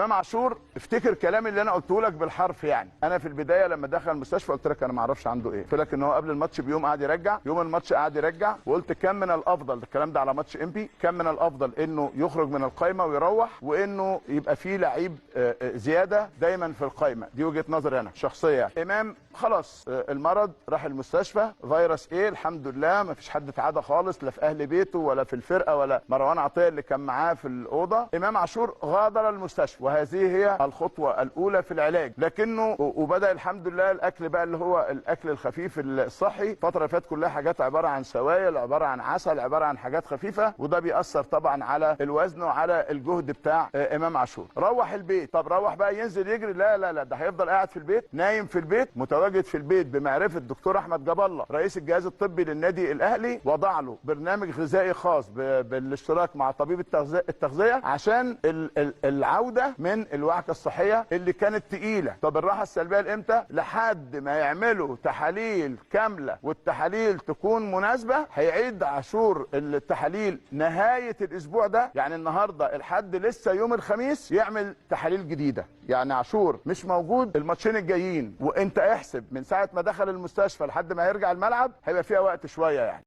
امام عاشور افتكر كلامي اللي انا قلته لك بالحرف. يعني انا في البدايه لما دخل المستشفى قلت لك انا ما اعرفش عنده ايه، قلت لك ان هو قبل الماتش بيوم قعد يرجع، يوم الماتش قعد يرجع، وقلت كم من الافضل، الكلام ده على ماتش امبي، كم من الافضل انه يخرج من القائمه ويروح، وانه يبقى فيه لعيب زياده دايما في القائمه. دي وجهه نظري انا شخصيه. امام خلاص المرض راح المستشفى، فيروس ايه الحمد لله ما فيش حد اتعدى خالص، لا في اهل بيته ولا في الفرقه ولا مروان عطيه اللي كان معاه في الاوضه. امام عاشور غادر المستشفى، وهذه هي الخطوه الاولى في العلاج. لكنه وبدا الحمد لله الاكل بقى اللي هو الاكل الخفيف الصحي. الفتره اللي فاتت كلها حاجات عباره عن سوائل، عباره عن عسل، عباره عن حاجات خفيفه، وده بيأثر طبعا على الوزن وعلى الجهد بتاع امام عاشور. روح البيت، طب روح بقى ينزل يجري؟ لا لا لا، ده هيفضل قاعد في البيت، نايم في البيت، متواجد في البيت بمعرفه الدكتور احمد جاب الله رئيس الجهاز الطبي للنادي الاهلي. وضع له برنامج غذائي خاص بالاشتراك مع طبيب التغذيه عشان العوده من الوعكه الصحيه اللي كانت تقيله. طب الراحه السلبيه لامتى؟ لحد ما يعملوا تحاليل كامله والتحاليل تكون مناسبه. هيعيد عاشور التحاليل نهايه الاسبوع ده، يعني النهارده الحد لسه يوم الخميس يعمل تحاليل جديده. يعني عاشور مش موجود الماتشين الجايين، وانت احسب من ساعه ما دخل المستشفى لحد ما هيرجع الملعب هيبقى فيها وقت شويه يعني.